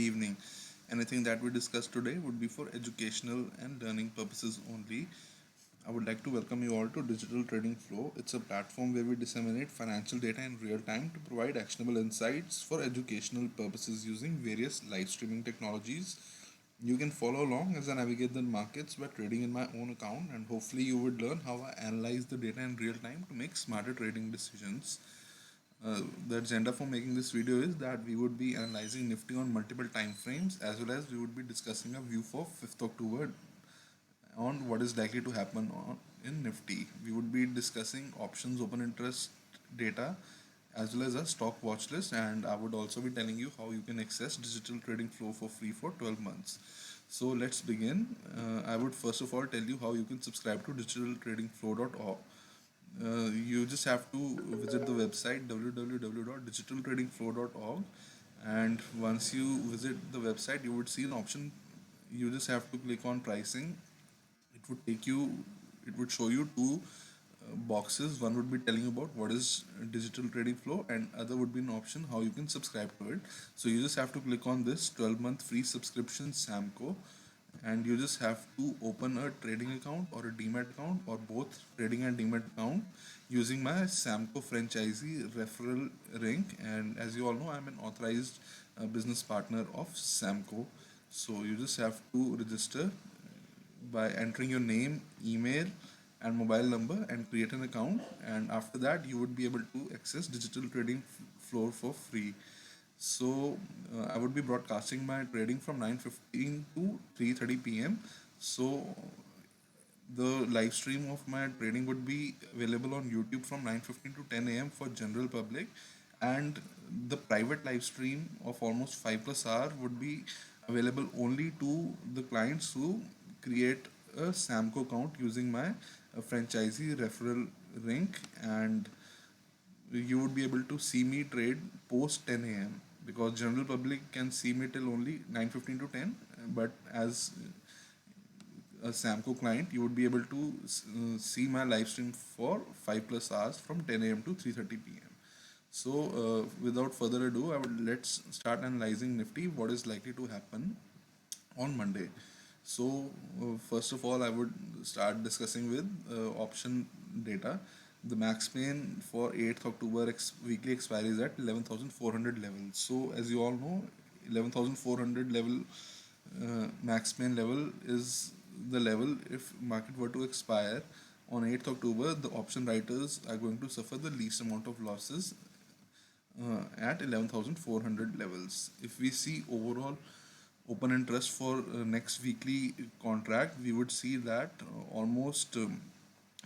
evening. Anything that we discuss today would be for educational and learning purposes only. I would like to welcome you all to Digital Trading Flow. It's a platform where we disseminate financial data in real time to provide actionable insights for educational purposes using various live streaming technologies. You can follow along as I navigate the markets by trading in my own account, and hopefully, you would learn how I analyze the data in real time to make smarter trading decisions. The agenda for making this video is that we would be analyzing Nifty on multiple time frames, as well as we would be discussing a view for 5th October on what is likely to happen in Nifty. We would be discussing options, open interest data, as well as a stock watch list, and I would also be telling you how you can access digital trading flow for free for 12 months. So let's begin. I would first of all tell you how you can subscribe to digitaltradingflow.org. You just have to visit the website www.digitaltradingflow.org, and once you visit the website you would see an option. You just have to click on pricing. It would take you, it would show you two boxes. One would be telling you about what is digital trading flow, and other would be an option how you can subscribe to it. So you just have to click on this 12-month free subscription Samco, and you just have to open a trading account or a demat account, or both trading and demat account, using my Samco franchisee referral link. And as you all know, I'm an authorized business partner of Samco. So you just have to register by entering your name, email, and mobile number and create an account. And after that, you would be able to access digital trading floor for free. So I would be broadcasting my trading from 9:15 to 3:30 p.m. So the live stream of my trading would be available on YouTube from 9:15 to 10 a.m. for general public, and the private live stream of almost 5 plus hour would be available only to the clients who create a Samco account using my franchisee referral link. And you would be able to see me trade post 10 a.m. because general public can see me till only 9:15 to 10, but as a Samco client, you would be able to see my live stream for 5 plus hours from 10 a.m. to 3:30 p.m. So, without further ado, let's start analyzing Nifty. What is likely to happen on Monday? So, first of all, I would start discussing with option data. The max pain for 8th October weekly expiry is at 11,400 level. So, as you all know, 11,400 level max pain level is the level. If market were to expire on 8th October, the option writers are going to suffer the least amount of losses at 11,400 levels. If we see overall open interest for next weekly contract, we would see that almost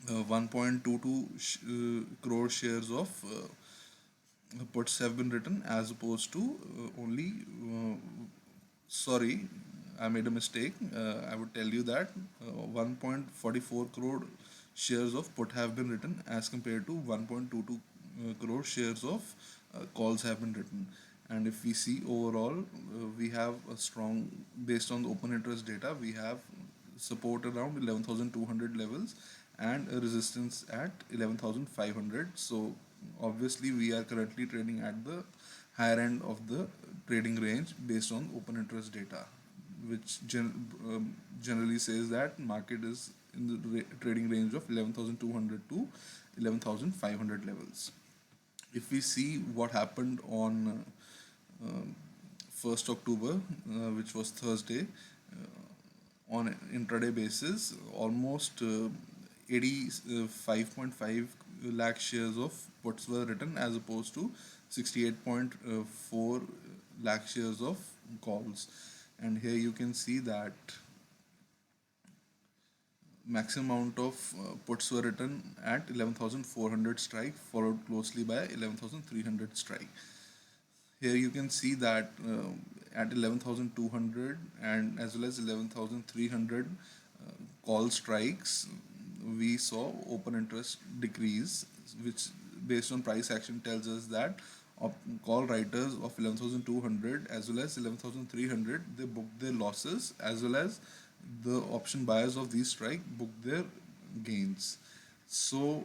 1.22 crore shares of puts have been written, as opposed to only sorry, I made a mistake. I would tell you that 1.44 crore shares of put have been written, as compared to 1.22 crore shares of calls have been written. And if we see overall, we have a strong, based on the open interest data, we have support around 11,200 levels and a resistance at 11,500. So obviously we are currently trading at the higher end of the trading range based on open interest data, which generally says that market is in the trading range of 11,200 to 11,500 levels. If we see what happened on 1st October, which was Thursday, on an intraday basis, almost 85.5 lakh shares of puts were written, as opposed to 68.4 lakh shares of calls. And here you can see that maximum amount of puts were written at 11,400 strike, followed closely by 11,300 strike. Here you can see that at 11,200 and as well as 11,300 call strikes, we saw open interest decrease, which based on price action tells us that call writers of 11,200 as well as 11,300, they booked their losses, as well as the option buyers of these strike booked their gains. So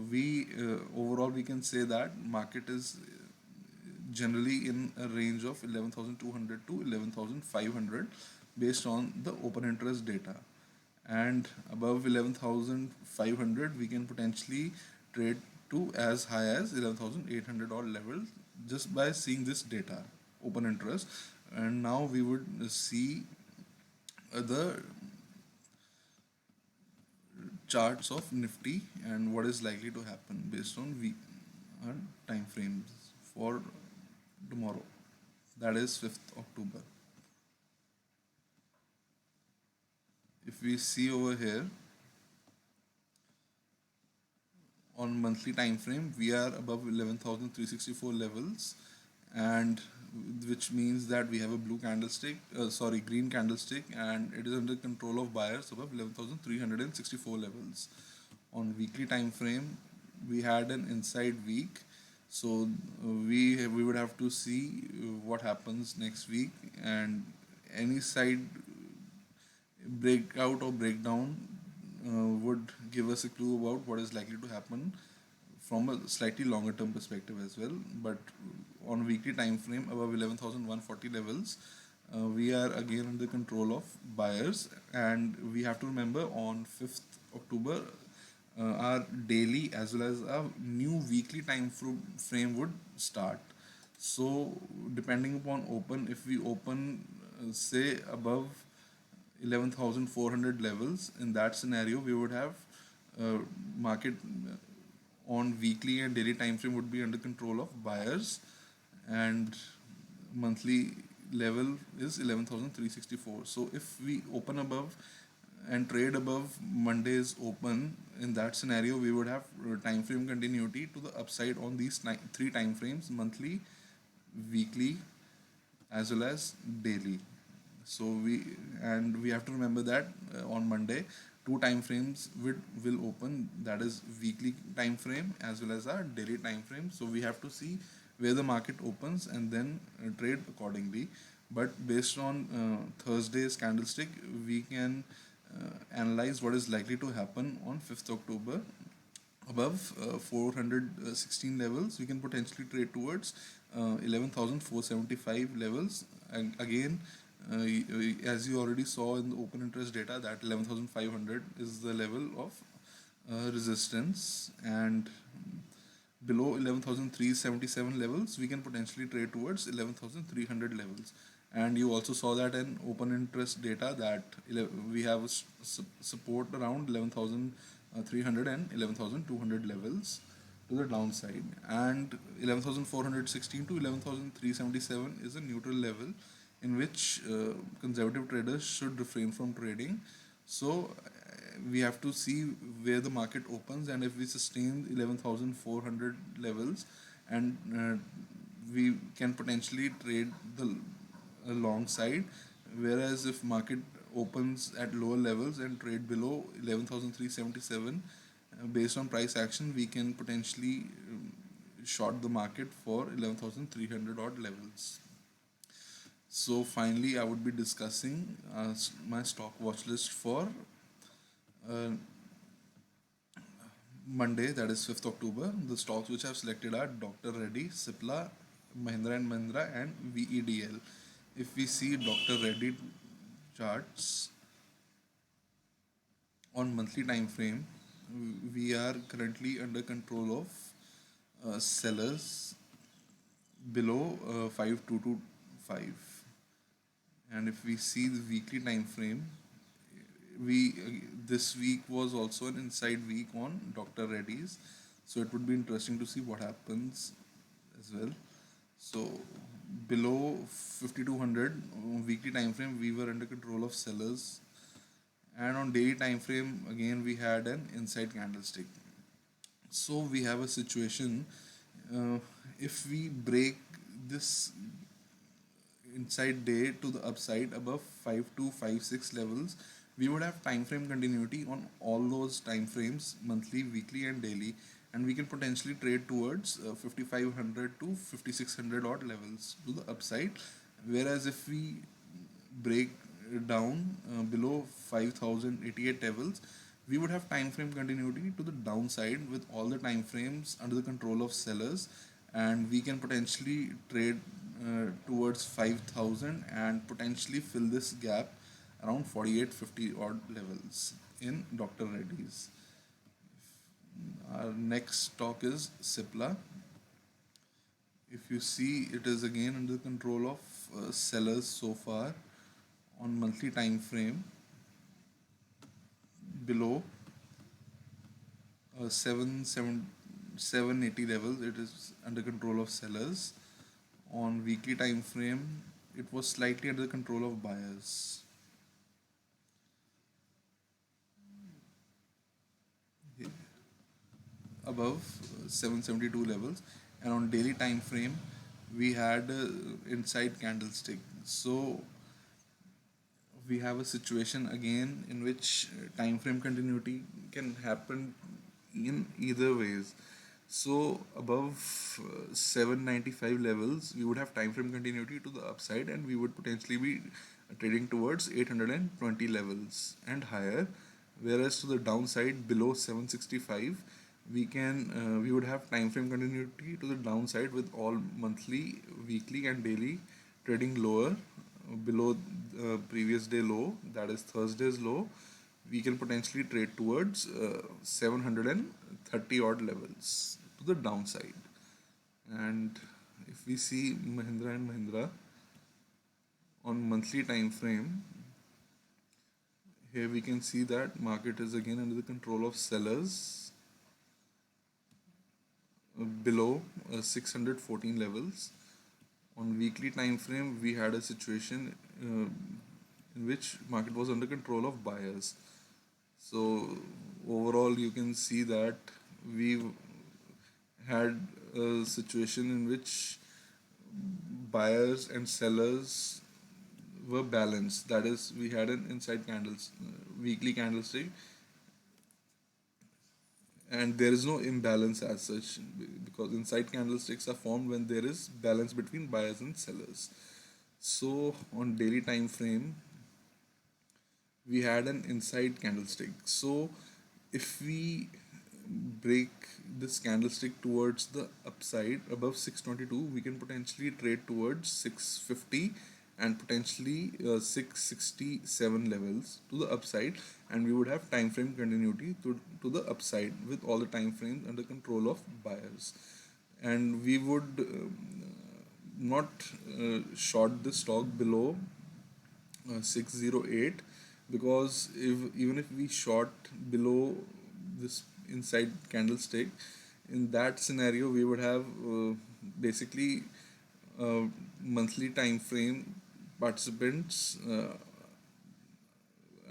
we overall we can say that market is generally in a range of 11,200 to 11,500 based on the open interest data. And above 11,500 we can potentially trade to as high as 11,800 odd levels just by seeing this data, open interest. And now we would see the charts of Nifty and what is likely to happen based on time frames for tomorrow, that is 5th October. If we see over here on monthly time frame, we are above 11,364 levels, and which means that we have a blue candlestick, green candlestick, and it is under control of buyers above 11,364 levels. On weekly time frame, we had an inside week, so we would have to see what happens next week, and any side breakout or breakdown would give us a clue about what is likely to happen from a slightly longer term perspective as well. But on weekly time frame above 11,140 levels, we are again under control of buyers, and we have to remember on 5th October, our daily as well as our new weekly frame would start. So depending upon open, if we open say above 11,400 levels, in that scenario we would have market on weekly and daily time frame would be under control of buyers, and monthly level is 11,364. So if we open above and trade above Monday's open, in that scenario we would have time frame continuity to the upside on these three time frames: monthly, weekly, as well as daily. So we have to remember that on Monday two time frames will open, that is weekly time frame as well as our daily time frame. So we have to see where the market opens and then trade accordingly. But based on Thursday's candlestick, we can analyze what is likely to happen on 5th October. Above 416 levels, we can potentially trade towards 11,475 levels. And again, as you already saw in the open interest data, that 11,500 is the level of resistance, and below 11,377 levels we can potentially trade towards 11,300 levels. And you also saw that in open interest data that we have support around 11,300 and 11,200 levels to the downside, and 11,416 to 11,377 is a neutral level in which conservative traders should refrain from trading. So we have to see where the market opens, and if we sustain 11,400 levels, and we can potentially trade the long side. Whereas if market opens at lower levels and trade below 11,377, based on price action, we can potentially short the market for 11,300 odd levels. So finally, I would be discussing my stock watch list for uh, Monday, that is 5th October. The stocks which I have selected are Dr. Reddy, Cipla, Mahindra and Mahindra, and VEDL. If we see Dr. Reddy charts on monthly time frame, we are currently under control of sellers below 5225. And if we see the weekly time frame, we this week was also an inside week on Dr. Reddy's, so it would be interesting to see what happens as well. So below 5200 weekly time frame, we were under control of sellers, and on daily time frame again we had an inside candlestick. So we have a situation, uh, if we break this inside day to the upside above 5256 levels, we would have time frame continuity on all those time frames, monthly, weekly and daily, and we can potentially trade towards 5500 to 5600 odd levels to the upside. Whereas if we break down below 5088 levels, we would have time frame continuity to the downside with all the time frames under the control of sellers, and we can potentially trade towards 5,000 and potentially fill this gap around 4850 odd levels in Dr. Reddy's. Our next stock is Cipla. If you see, it is again under control of sellers so far on monthly time frame below 780 levels. It is under control of sellers. On weekly time frame, it was slightly under the control of buyers. Above 772 levels, and on daily time frame we had inside candlestick. So we have a situation again in which time frame continuity can happen in either ways. So above 795 levels we would have time frame continuity to the upside, and we would potentially be trading towards 820 levels and higher, whereas to the downside below 765 we would have time frame continuity to the downside with all monthly, weekly and daily trading lower below previous day low, that is Thursday's low. We can potentially trade towards 730 odd levels to the downside. And if we see Mahindra and Mahindra on monthly time frame, here we can see that market is again under the control of sellers below 614 levels. On weekly time frame we had a situation in which market was under control of buyers. So overall you can see that we had a situation in which buyers and sellers were balanced. That is, we had an inside candles weekly candlestick, and there is no imbalance as such, because inside candlesticks are formed when there is balance between buyers and sellers. So on daily time frame we had an inside candlestick. So if we break this candlestick towards the upside above 622, we can potentially trade towards 650 and potentially 667 levels to the upside, and we would have time frame continuity to the upside with all the time frames under control of buyers. And we would not short the stock below 608, because even if we short below this inside candlestick, in that scenario we would have basically monthly time frame participants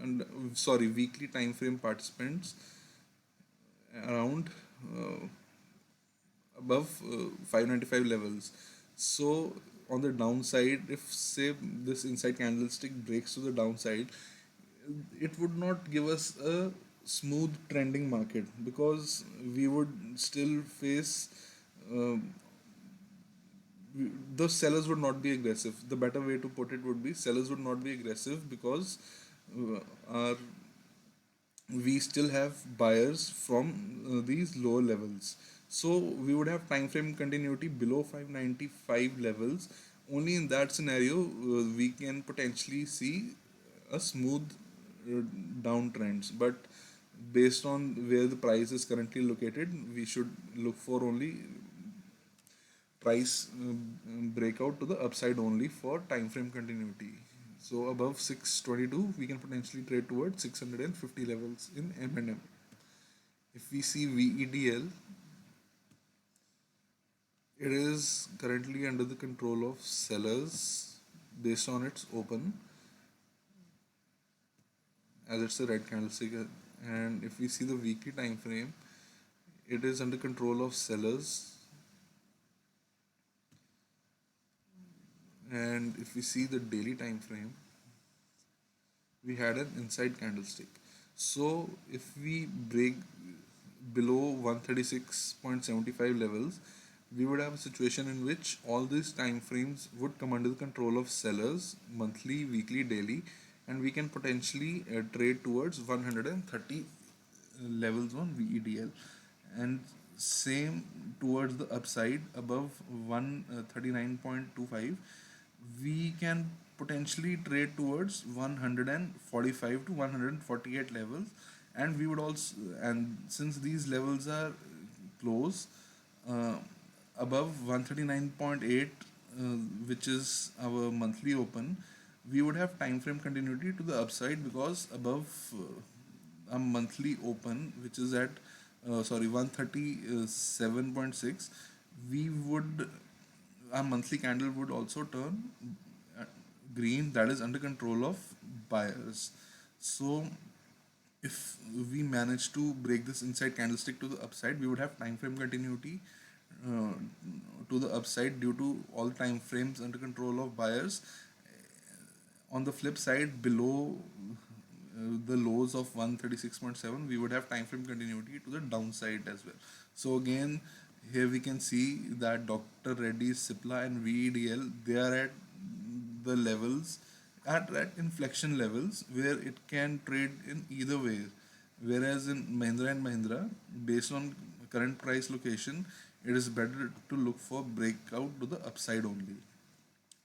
and sorry weekly time frame participants around uh, above 595 levels. So on the downside, if say this inside candlestick breaks to the downside, it would not give us a smooth trending market, because we would still face uh, the sellers would not be aggressive. The better way to put it would be sellers would not be aggressive, because our we still have buyers from these lower levels. So we would have time frame continuity below 595 levels. Only in that scenario we can potentially see a smooth downtrends. But based on where the price is currently located, we should look for only price breakout to the upside only for time frame continuity. So above 622 we can potentially trade towards 650 levels in M&M. If we see VEDL, it is currently under the control of sellers based on its open, as it's a red candlestick. And if we see the weekly time frame, it is under control of sellers. And if we see the daily time frame, we had an inside candlestick. So if we break below 136.75 levels, we would have a situation in which all these time frames would come under the control of sellers monthly, weekly, daily, and we can potentially trade towards 130 levels on VEDL. And same towards the upside above 139.25, we can potentially trade towards 145 to 148 levels. And we would also, and since these levels are close uh, above 139.8, which is our monthly open, we would have time frame continuity to the upside, because above a monthly open, which is at sorry 137.6, we would, our monthly candle would also turn uh, green, that is under control of buyers. So if we manage to break this inside candlestick to the upside, we would have time frame continuity uh, to the upside due to all time frames under control of buyers. On the flip side, below the lows of 136.7, we would have time frame continuity to the downside as well. So again, here we can see that Dr. Reddy's, Cipla and VEDL, they are at the levels, at inflection levels where it can trade in either way. Whereas in Mahindra and Mahindra, based on current price location, it is better to look for breakout to the upside only.